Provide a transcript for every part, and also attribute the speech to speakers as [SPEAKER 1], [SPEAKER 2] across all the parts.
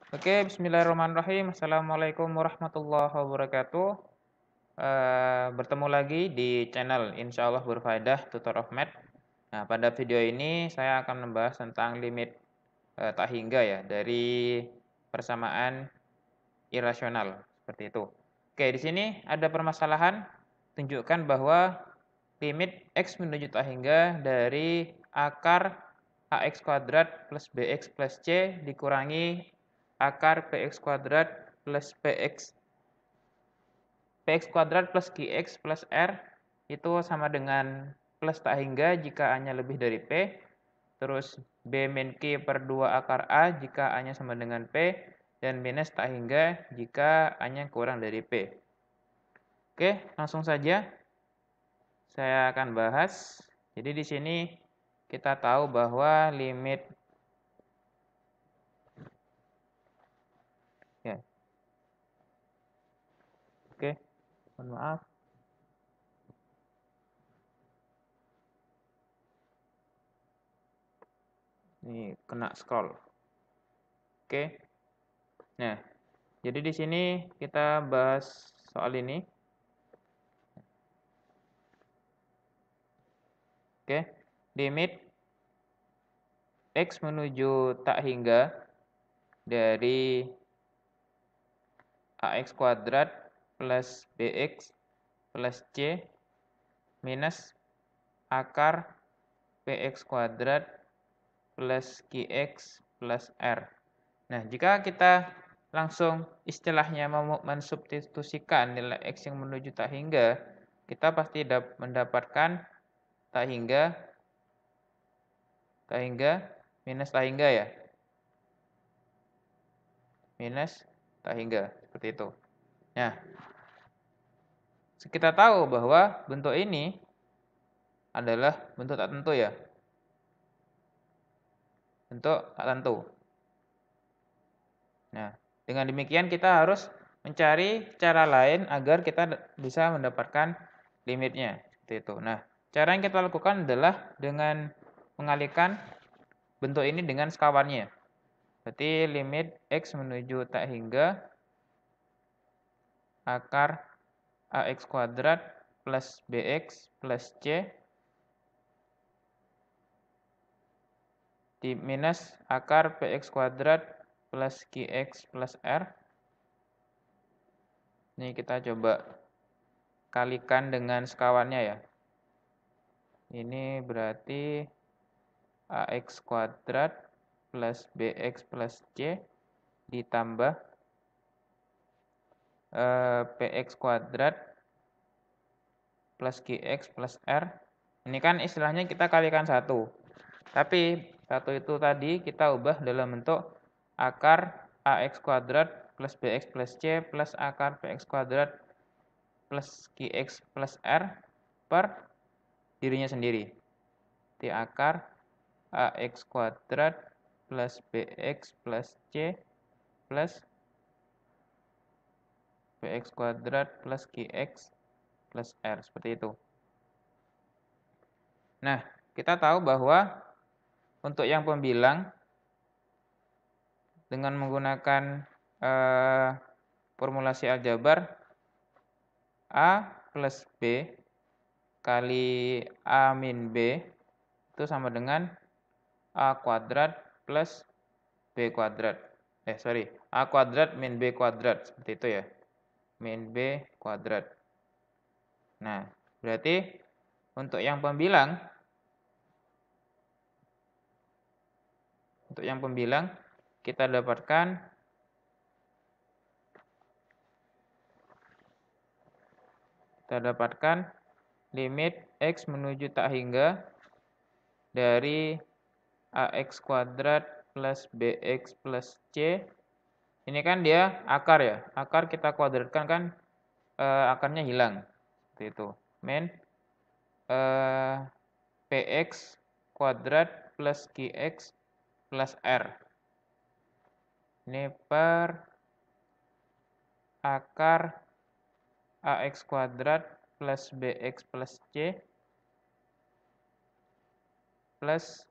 [SPEAKER 1] Oke, bismillahirrahmanirrahim. Assalamualaikum warahmatullahi wabarakatuh. Bertemu lagi di channel Insya Allah Berfaedah Tutor of Math. Nah, pada video ini saya akan membahas tentang limit tak hingga ya dari persamaan irasional seperti itu. Oke, di sini ada permasalahan. Tunjukkan bahwa limit x menuju tak hingga dari akar ax kuadrat plus bx plus c dikurangi akar px kuadrat plus px kuadrat plus qx plus r itu sama dengan plus tak hingga jika a-nya lebih dari p, terus b min q per 2 akar a jika a-nya sama dengan p, dan minus tak hingga jika a-nya kurang dari p. Oke, langsung saja saya akan bahas. Jadi di sini kita tahu bahwa limit ya. Oke, mohon maaf. Ini kena scroll. Oke. Nah, jadi di sini kita bahas soal ini. Oke. Limit x menuju tak hingga dari ax kuadrat plus bx plus c minus akar px kuadrat plus qx plus r. Nah, jika kita langsung istilahnya mensubstitusikan nilai x yang menuju tak hingga, kita pasti mendapatkan tak hingga minus tak hingga ya. Minus tak hingga, seperti itu. Nah, kita tahu bahwa bentuk ini adalah bentuk tak tentu ya. Bentuk tak tentu. Nah, dengan demikian kita harus mencari cara lain agar kita bisa mendapatkan limitnya. Seperti itu. Nah, cara yang kita lakukan adalah dengan mengalihkan bentuk ini dengan sekawannya. Berarti limit x menuju tak hingga akar ax kuadrat plus bx plus c di minus akar px kuadrat plus qx plus r. Ini kita coba kalikan dengan sekawannya ya. Ini berarti ax kuadrat plus bx plus c ditambah px kuadrat plus qx plus r. Ini kan istilahnya kita kalikan 1. Tapi 1 itu tadi kita ubah dalam bentuk akar ax kuadrat plus bx plus c plus akar px kuadrat plus qx plus r per dirinya sendiri. Di akar ax kuadrat plus bx plus c plus px kuadrat plus qx plus r, seperti itu. Nah, kita tahu bahwa untuk yang pembilang dengan menggunakan formulasi aljabar a plus b kali a min b itu sama dengan a kuadrat plus b kuadrat. A kuadrat min b kuadrat, seperti itu ya. Min b kuadrat. Nah, berarti untuk yang pembilang kita dapatkan limit x menuju tak hingga dari ax kuadrat plus bx plus c. Ini kan dia akar ya. Akar kita kuadratkan kan akarnya hilang. Seperti itu. Min px kuadrat plus qx plus r. Ini per akar ax kuadrat plus bx plus c plus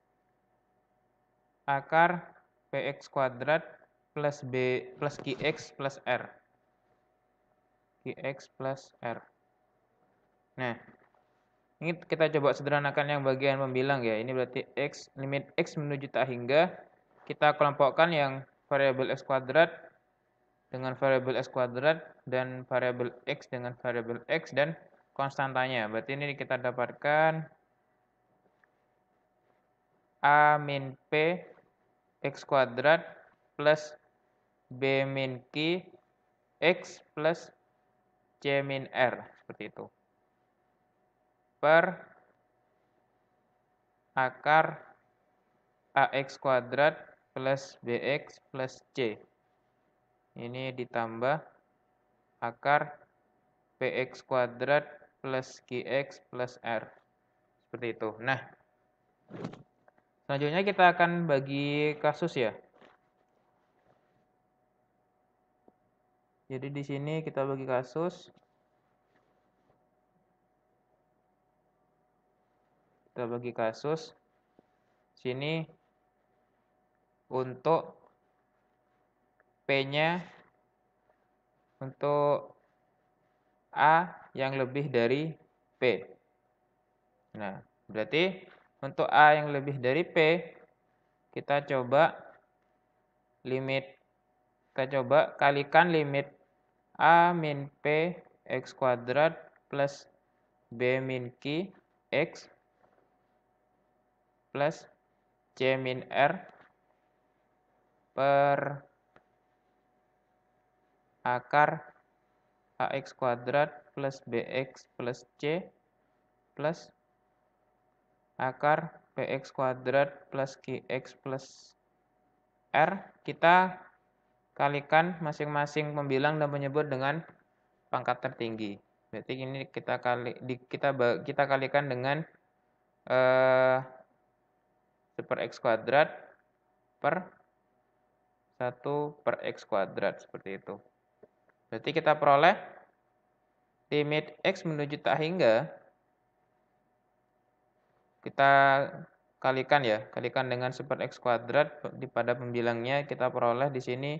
[SPEAKER 1] akar px kuadrat plus B plus Qx plus R. Qx plus R. Nah, ini kita coba sederhanakan yang bagian pembilang ya. Ini berarti X, limit X menuju tak hingga. Kita kelompokkan yang variabel X kuadrat dengan variabel X kuadrat dan variabel X dengan variabel X dan konstantanya. Berarti ini kita dapatkan A min P X kuadrat plus B min Q X plus C min R. Seperti itu. Per akar AX kuadrat plus BX plus C. Ini ditambah akar PX kuadrat plus QX plus R. Seperti itu. Nah, selanjutnya kita akan bagi kasus ya. Jadi di sini kita bagi kasus. Kita bagi kasus. Sini untuk P-nya untuk A yang lebih dari P. Nah, berarti untuk A yang lebih dari P, kita coba kalikan limit A min P X kuadrat plus B min Q X plus C min R per akar AX kuadrat plus BX plus C plus akar PX kuadrat plus QX plus R. Kita kalikan masing-masing pembilang dan penyebut dengan pangkat tertinggi. Berarti ini kita kalikan dengan 1 per X kuadrat per 1 per X kuadrat, seperti itu. Berarti kita peroleh limit X menuju tak hingga, kita kalikan dengan 1 per X kuadrat pada pembilangnya, kita peroleh di sini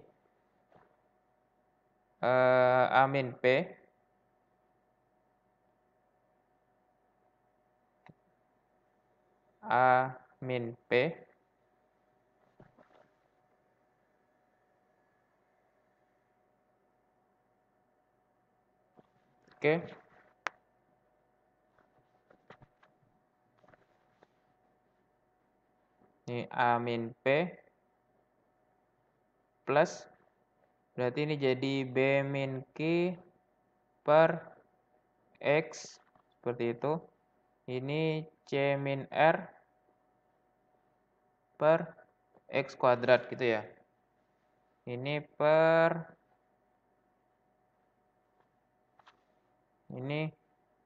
[SPEAKER 1] A min P Oke. Ini A min P plus, berarti ini jadi B min Q per X, seperti itu. Ini C min R per X kuadrat gitu ya. Ini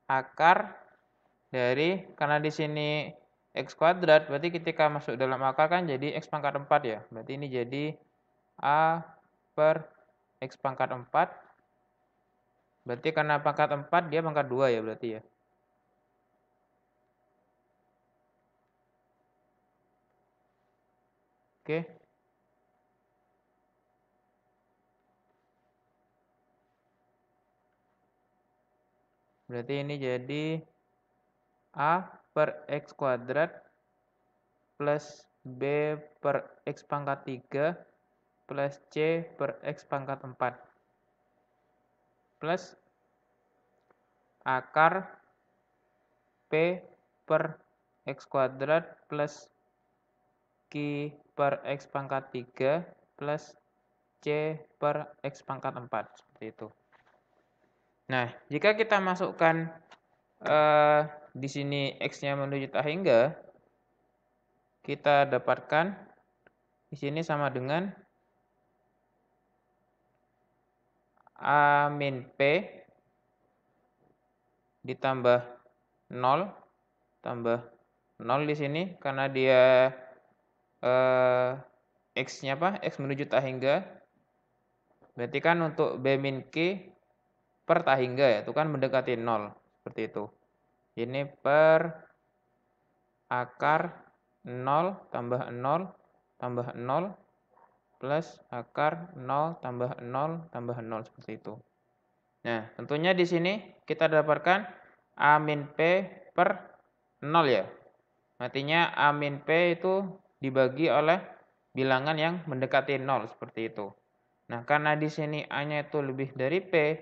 [SPEAKER 1] akar dari, karena di sini X kuadrat, berarti ketika masuk dalam akar kan jadi X pangkat 4 ya. Berarti ini jadi A per X pangkat 4. Berarti karena pangkat 4 dia pangkat 2 ya berarti ya. Oke. Berarti ini jadi A per X kuadrat plus B per X pangkat 3 plus C per X pangkat 4 plus akar P per X kuadrat plus Q per X pangkat 3 plus C per X pangkat 4. Seperti itu. Nah, jika kita masukkan di sini X-nya menuju tak hingga, kita dapatkan di sini sama dengan A min P ditambah 0 tambah 0 di sini karena dia X-nya X menuju tak hingga. Berarti kan untuk B min Q per tak hingga ya, itu kan mendekati 0 seperti itu. Ini per akar 0 tambah 0 tambah 0 plus akar 0 tambah 0 tambah 0 seperti itu. Nah, tentunya di sini kita dapatkan A min P per 0 ya. Artinya A min P itu dibagi oleh bilangan yang mendekati 0 seperti itu. Nah, karena di sini A-nya itu lebih dari P,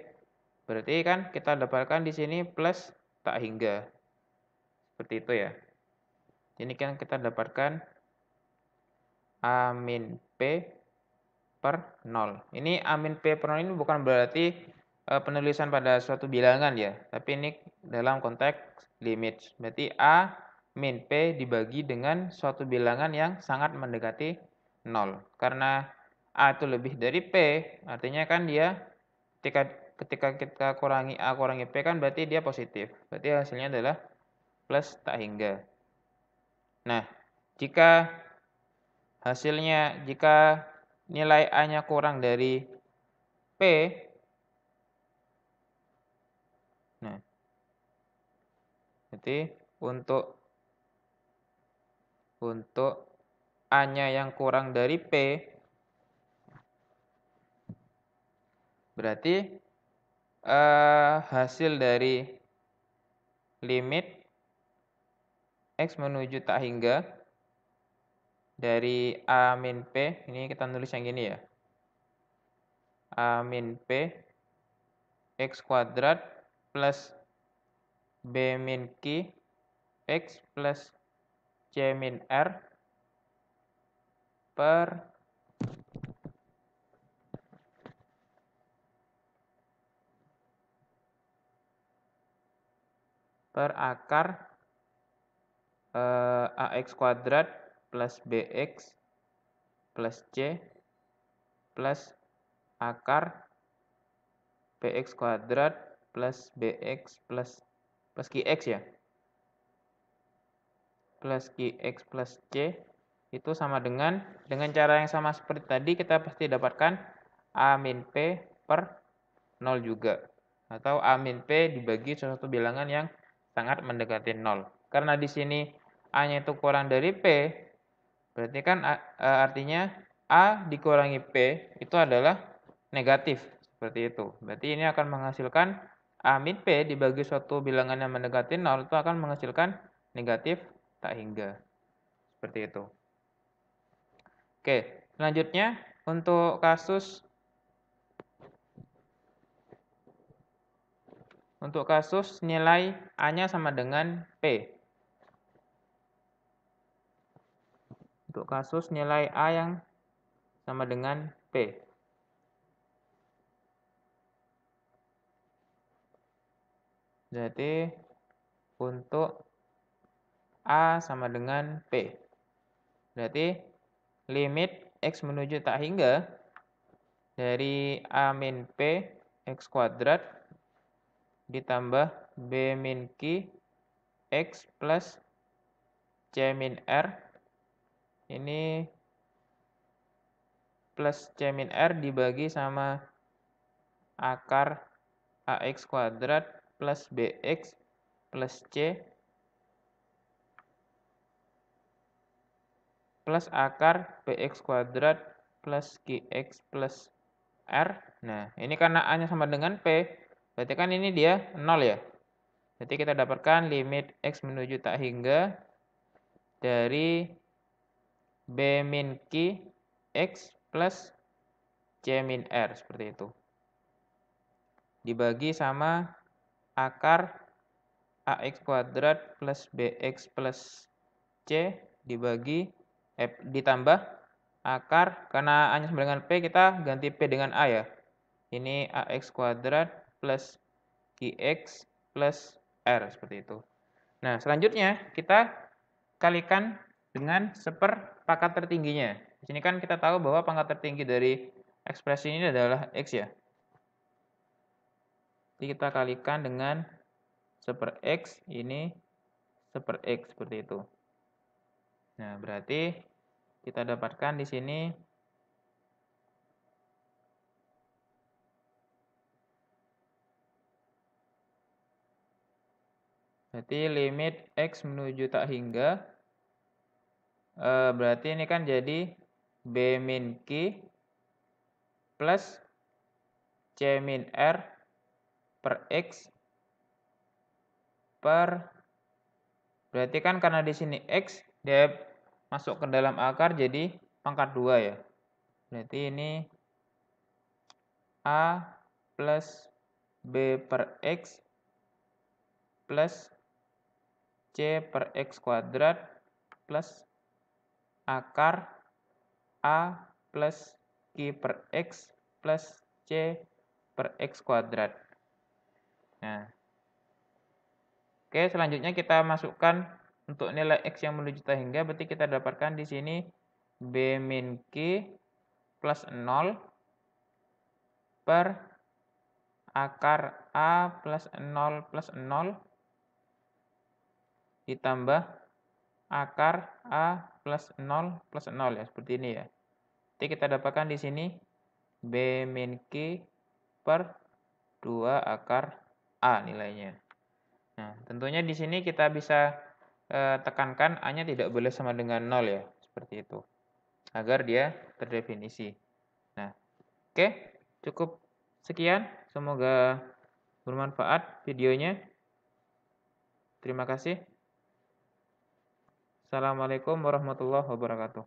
[SPEAKER 1] berarti kan kita dapatkan di sini plus tak hingga. Seperti itu ya. Ini kan kita dapatkan A min P per 0. Ini A min P per 0 ini bukan berarti penulisan pada suatu bilangan ya, tapi ini dalam konteks limit. Berarti A min P dibagi dengan suatu bilangan yang sangat mendekati 0. Karena A itu lebih dari P, artinya kan dia ketika kita kurangi A kurangi P kan berarti dia positif. Berarti hasilnya adalah plus tak hingga. Nah, jika nilai A-nya kurang dari P, nah, berarti untuk A-nya yang kurang dari P, berarti hasil dari limit X menuju tak hingga dari A min P, ini kita nulis yang gini ya, A min P X kuadrat plus B min Q X plus C min R per akar AX kuadrat plus BX plus C plus akar BX kuadrat plus BX plus QX ya. Plus QX plus C itu sama dengan cara yang sama seperti tadi kita pasti dapatkan A min P per 0 juga. Atau A min P dibagi suatu bilangan yang sangat mendekati 0. Karena di sini A-nya itu kurang dari P, berarti kan artinya A dikurangi P itu adalah negatif. Seperti itu. Berarti ini akan menghasilkan A min P dibagi suatu bilangan yang mendekati 0 itu akan menghasilkan negatif tak hingga. Seperti itu. Oke, selanjutnya untuk kasus nilai A-nya sama dengan P. Untuk kasus nilai A yang sama dengan P. Jadi untuk A sama dengan P. Berarti limit X menuju tak hingga dari A min P X kuadrat ditambah B min Q X plus C min R ini plus C min R dibagi sama akar AX kuadrat plus BX plus C plus akar BX kuadrat plus QX plus R. Nah, ini karena A-nya sama dengan P, berarti kan ini dia 0 ya. Jadi kita dapatkan limit X menuju tak hingga dari B min Q X plus C min R, seperti itu. Dibagi sama akar AX kuadrat plus BX plus C ditambah akar, karena A-nya sama dengan P, kita ganti P dengan A ya. Ini AX kuadrat plus QX plus R, seperti itu. Nah, selanjutnya kita kalikan dengan seperpangkat tertingginya. Di sini kan kita tahu bahwa pangkat tertinggi dari ekspresi ini adalah X ya. Jadi kita kalikan dengan seper X, ini seper X, seperti itu. Nah, berarti kita dapatkan di sini berarti limit X menuju tak hingga, berarti ini kan jadi B min Q plus C min R per X per, berarti kan karena di sini X dia masuk ke dalam akar jadi pangkat 2 ya. Berarti ini A plus B per X plus C per X kuadrat plus akar A plus Q per X plus C per X kuadrat. Nah, oke, selanjutnya kita masukkan untuk nilai X yang menuju juta hingga, berarti kita dapatkan di sini B min Q plus 0 per akar A plus 0 plus 0 ditambah akar A plus 0 plus 0 ya, seperti ini ya. Jadi kita dapatkan di sini B min Q per 2 akar A nilainya. Nah, tentunya di sini kita bisa tekankan A-nya tidak boleh sama dengan 0 ya, seperti itu. Agar dia terdefinisi. Nah, oke, cukup sekian. Semoga bermanfaat videonya. Terima kasih. Assalamualaikum warahmatullahi wabarakatuh.